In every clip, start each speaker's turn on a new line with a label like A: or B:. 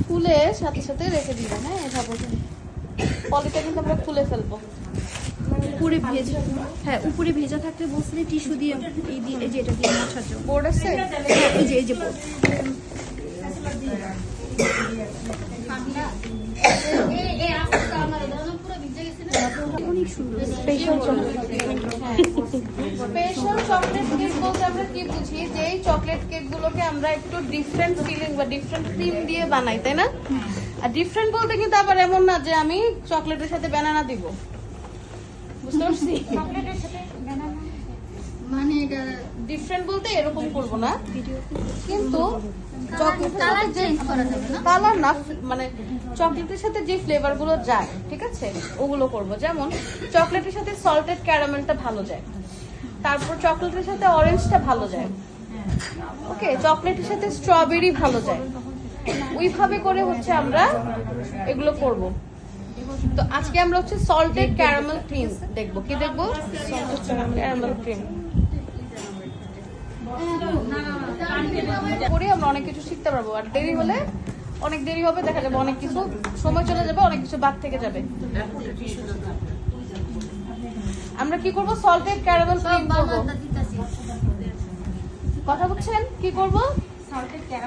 A: ফুলে সাথে সাথে রেখে দিবেন। হ্যাঁ, এভাবে পলিটা কিন্তু আমরা খুলে ফেলবো।
B: উপরে ভেজা, হ্যাঁ উপরে ভেজা থাকলে বলছিলে টিস্যু দিয়ে এই দিয়ে এই যে এটা দিয়ে মোছার জন্য।
A: বোর্ড আছে,
B: এই যে বোর্ড। অনেক সুন্দর
A: স্পেশাল চকলেট কেক বলতে আমরা কি বুঝি, যে এই চকলেট কেক গুলোকে আমরা একটু ডিফারেন্ট ফিলিং বা ডিফারেন্ট ক্রিম দিয়ে বানাই, তাই না? আর ডিফারেন্ট বলতে কিন্তু আবার এমন না যে আমি চকলেটের সাথে ব্যানানা দিব, বুঝতে পারছি?
B: মানে এটা
A: ডিফারেন্ট বলতে এরকম করবো না, কিন্তু
B: কালার চেঞ্জ করা যাবে না।
A: কালার না, মানে চকলেটের সাথে যে ফ্লেভার গুলো যায়, ঠিক আছে, ওগুলো করব। যেমন চকলেটের সাথে সল্টেড ক্যারামেলটা ভালো যায়, তারপর চকলেটের সাথে অরেঞ্জটা ভালো যায়, ওকে, চকলেটের সাথে স্ট্রবেরি ভালো যায়। ওইভাবে করে হচ্ছে আমরা এগুলো করব। তো আজকে আমরা হচ্ছে সল্টেড ক্যারামেল ক্রিম দেখবো। কি দেখবো? ক্যারামেল ক্রিম করে আমরা অনেক কিছু শিখতে পারবো। আর দেরি হলে অনেক দেরি হবে, দেখা যাবে অনেক কিছু সময় চলে যাবে, অনেক কিছু বাদ থেকে যাবে। আমরা কি করব? সল্টেড ক্যারামেল ক্রিম করব। কথা বলছেন? কি করব?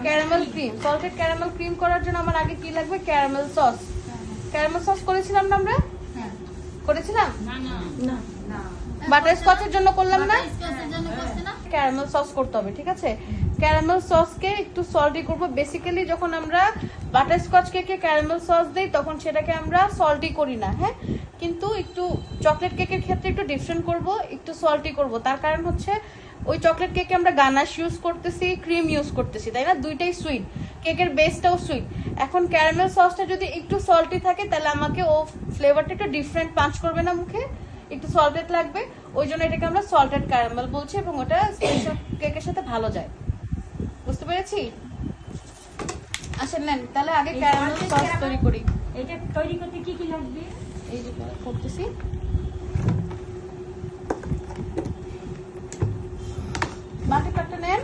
A: Caramel cream. Salted caramel cream করার জন্য আমার আগে কি লাগবে? Caramel sauce. ক্যারামেল সস করেছিলাম না আমরা? করেছিলাম না, বাটার স্কচের জন্য করলাম না? ক্যারামেল সস করতে হবে, ঠিক আছে? ক্যারামেল সসকে একটু সল্টি করব। বেসিক্যালি যখন আমরা বাটার স্কচ কেকে ক্যারামেল সস দেই তখন সেটাকে আমরা সল্টি করি না, হ্যাঁ, কিন্তু একটু চকলেট কেকের ক্ষেত্রে একটু ডিফারেন্ট করব, একটু সল্টি করব। তার কারণ হচ্ছে ওই চকলেট কেকে আমরা গানাশ ইউজ করতেছি, ক্রিম ইউজ করতেছি, তাই না? দুইটাই সুইট, কেকের বেসটাও সুইট। এখন ক্যারামেল সসটা যদি একটু সল্টি থাকে তাহলে আমাকে ও ফ্লেভারটা একটু ডিফারেন্ট পাঞ্চ করবে না মুখে, একটু সল্টেড লাগবে। ওই জন্য এটাকে আমরা সল্টেড ক্যারামেল বলছি এবং ওটা স্পেশাল কেকের সাথে ভালো যায়। বুঝতে পেরেছি? আসেন নেন তাহলে আগে ক্যারামেল সস তৈরি করি।
C: এটা তৈরি করতে কি কি লাগবে?
A: এই যে করতেছি, বাটি কাটটা নেন,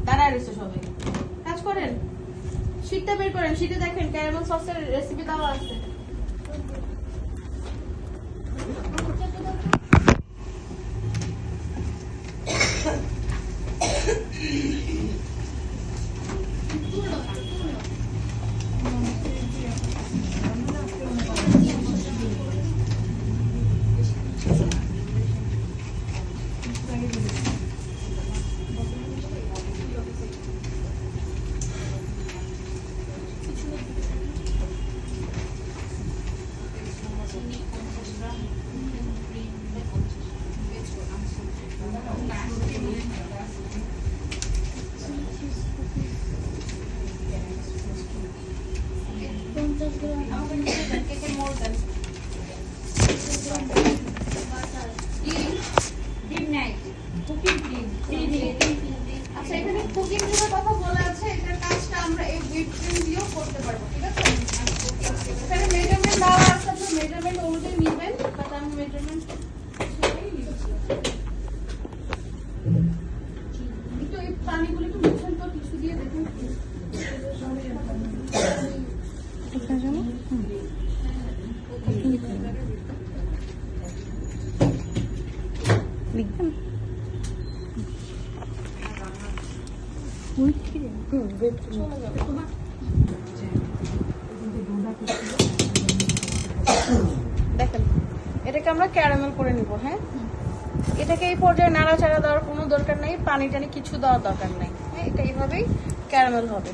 A: দাঁড়ায় রয়েছে সবাই, কাজ করেন, শীটটা বের করেন। শীটে দেখেন ক্যারামেল সসের রেসিপি দেওয়া আছে। কেকের মোল্ড দেন।
C: ডিম নাই, কুকিং ডিম।
A: আচ্ছা, এখানে কুকিং ক্রিমের কথা বলা আছে, এটার কাজটা আমরা এই হুইপ ক্রিম দিয়েও করতে পারবো, ঠিক আছে? এখানে মেজারমেন্ট দেওয়া আছে, আপনি মেজারমেন্ট অনুযায়ী নেবেন, বাট আমি মেজারমেন্ট একটু এই পানিগুলো একটু মুছেন তো টিস্যু দিয়ে, দেখুন
B: লিখবেন।
A: দেখেন এটাকে আমরা ক্যারামেল করে নিব। হ্যাঁ, এটাকে এই পর্যায়ে নাড়াচাড়া দেওয়ার কোনো দরকার নাই, পানি টানি কিছু দেওয়ার দরকার নাই। হ্যাঁ, এটা এইভাবেই ক্যারামেল হবে।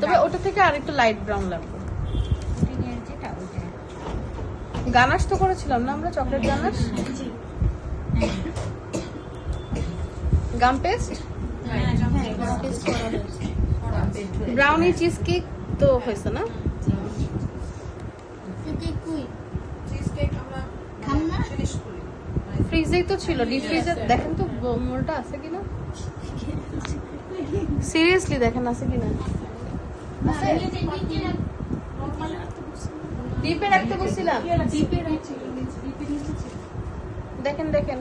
A: তবে ওটা থেকে আর একটু লাইট ব্রাউন লাগবে। গানাশ তো করেছিলাম না আমরা, চকলেট গানাশ, গাম পেস্ট, ব্রাউনি চিজ কেক তো হয়েছে না? ফ্রিজেই তো ছিল, ডিপ ফ্রিজে দেখেন তো মোলটা আছে কিনা, সিরিয়াসলি দেখেন আছে কিনা। ডিপে রাখতে বলছিলাম, দেখেন দেখেন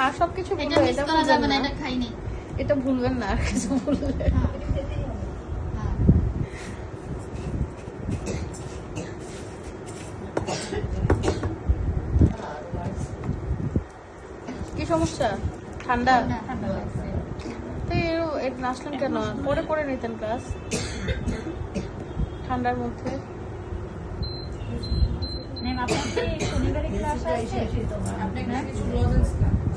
A: আর সবকিছু
B: এটা
A: ভুলবেন,
B: মিস
A: এটা
B: করা যাবে
A: ভুলবেন
B: না,
A: না,
B: এটা খাইনি।
A: এটা ভুলবেন না আর কিছু ভুললে।
B: হ্যাঁ।
A: কি সমস্যা? ঠান্ডা?
B: ঠান্ডা লাগছে।
A: তো এটা আসলেন কেন? পরে করে নিতেন ক্লাস ঠান্ডার মধ্যে।
C: ম্যাম আপনার কি শনিবারে ক্লাস আছে?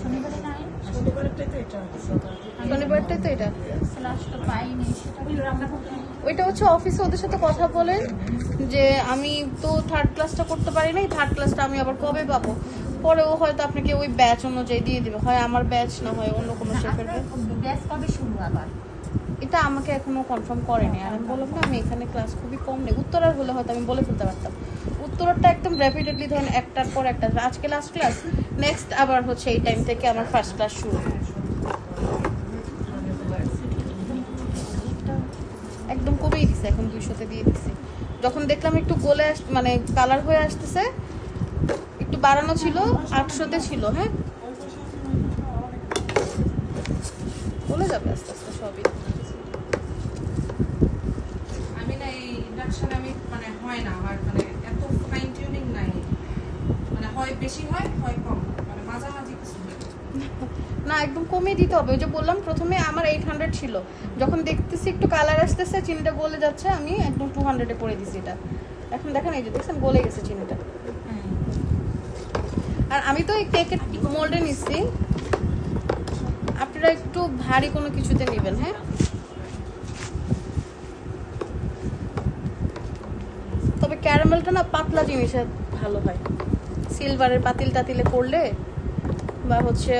C: শনিবারে নাই?
A: শনিবারটাই তো এটা।
C: ক্লাস তো পাইনি, সেটা কি আমরা করতে
A: ওইটা হচ্ছে অফিসে ওদের সাথে কথা বলেন যে আমি তো থার্ড ক্লাসটা করতে পারি নাই, থার্ড ক্লাসটা আমি আবার কবে পাবো। পরেও হয়তো আপনাকে ওই ব্যাচ অনুযায়ী দিয়ে দিবে, হয় আমার ব্যাচ না হয় অন্য কোনো শেফের ব্যাচ।
C: ব্যাস কবে শুরু আবার?
A: এটা আমাকে এখনো কনফার্ম করেনি। আর আমি বললাম না আমি এখানে ক্লাস খুবই কম নেই। উত্তরার হলে হয়তো আমি বলে ফেলতে পারতাম। উত্তরারটা একদম র্যাপিডলি ধরেন একটার পর একটা, আজকে লাস্ট ক্লাস, নেক্সট আবার হচ্ছে এই টাইম থেকে আমার ফার্স্ট ক্লাস শুরু। একদম কমেই দিছে, এখন 200-তে দিয়ে দিছে। যখন দেখলাম একটু গোলে মানে কালার হয়ে আসতেছে, একটু বাড়ানো ছিল, 800-তে ছিল। হ্যাঁ, বলে যাবে আস্তে আস্তে সবই।
D: আমি না এই ইন্ডাকশনে আমি মানে হয় না আমার, মানে এত ফাইন টিউনিং নাই, মানে হয় বেশি হয় হয় কম, মানে মাঝামাঝি কিছু হয়।
A: না, একদম কমিয়ে দিতে হবে। ওই যে বললাম প্রথমে আমার 800 ছিল, যখন দেখতেছি একটু কালার আসতেছে, চিনিটা গলে যাচ্ছে, আমি একদম 200-এ করে দিছি এটা। এখন দেখেন, এই যে দেখছেন গলে গেছে চিনিটা। আর আমি তো এই কেকের মোল্ডে নিচ্ছি, আপনারা একটু ভারী কোনো কিছুতে নেবেন। হ্যাঁ, তবে ক্যারামেলটা না পাতলা জিনিসে ভালো হয়। সিলভারের পাতিল টাতিলে করলে বা হচ্ছে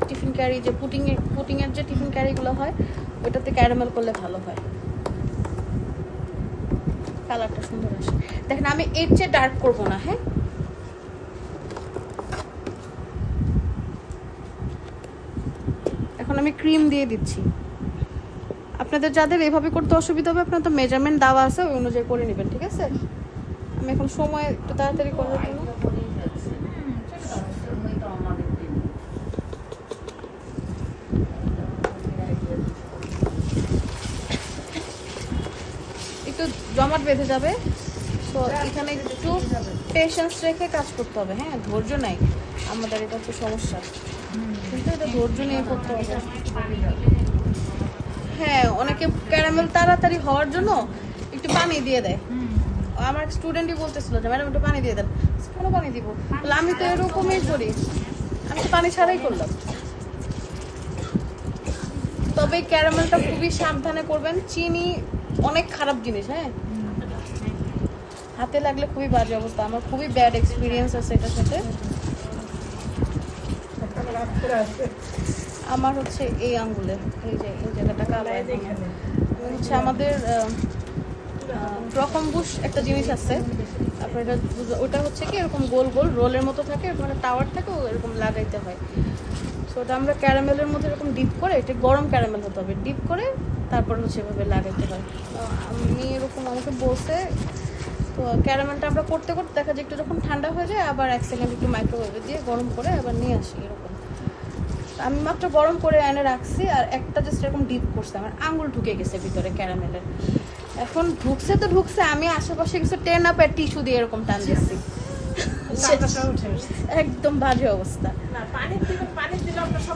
A: টিফিন ক্যারি যে পুটিংয়ের যে টিফিন ক্যারিগুলো হয়, ওইটাতে ক্যারামেল করলে ভালো হয়, কালারটা সুন্দর আসে। দেখেন আমি এর চেয়ে ডার্ক করবো না। হ্যাঁ, এখন আমি ক্রিম দিয়ে দিচ্ছি। আপনাদের যাদের এভাবে করতে অসুবিধা হবে, আপনার তো মেজারমেন্ট দেওয়া আছে, ওই অনুযায়ী করে নেবেন, ঠিক আছে? আমি এখন সময় একটু তাড়াতাড়ি করার জন্য একটু জমাট বেঁধে যাবে, তো এখানে একটু পেশেন্স রেখে কাজ করতে হবে। হ্যাঁ, ধৈর্য নাই আমাদের, এটা হচ্ছে সমস্যা, কিন্তু এটা ধৈর্য নিয়ে করতে হবে। হ্যাঁ, অনেকে ক্যারামেল তাড়াতাড়ি হওয়ার জন্য একটু পানি দিয়ে দেয়। আমার স্টুডেন্টই বলতেছিল যে ম্যাডাম একটু পানি দিয়ে দেন। কেন পানি দিব? বলে আমি তো এরকমই করি, আমি তো পানি ছাড়াই করলাম। তবে ক্যারামেলটা খুবই সাবধানে করবেন, চিনি অনেক খারাপ জিনিস। হ্যাঁ, হাতে লাগলে খুবই বাজে অবস্থা, আমার খুবই ব্যাড এক্সপিরিয়েন্স আছে এটার সাথে। আমার হচ্ছে এই আঙ্গুলে, এই যে এই জায়গাটা কালো হচ্ছে আমাদের রকমবুশ একটা জিনিস আছে, আপনার ওটা হচ্ছে কি এরকম গোল গোল রোলের মতো থাকে, এরকম একটা টাওয়ার থাকে, এরকম লাগাইতে হয়। সো ওটা আমরা ক্যারামেলের মধ্যে এরকম ডিপ করে, এটা গরম ক্যারামেল হতে হবে, ডিপ করে তারপর হচ্ছে এভাবে লাগাইতে হয়। তো আমি এরকম আমাকে বসে, তো ক্যারামেলটা আমরা করতে করতে দেখা যায় একটু যখন ঠান্ডা হয়ে যায়, আবার 1 সেকেন্ড একটু মাইক্রোওয়েভে দিয়ে গরম করে আবার নিয়ে আসি এরকম। আমি মাত্র গরম করে এনে রাখছি, আর একটা জাস্ট এরকম ডিপ করছে, আমার আঙুল ঢুকে গেছে ভিতরে ক্যারামেলের। এখন ঢুকছে তো ঢুকছে, আমি আশেপাশে কিছু টেন আপ আর টিস্যু দিয়ে এরকম টান দিচ্ছি, একদম বাজে অবস্থা।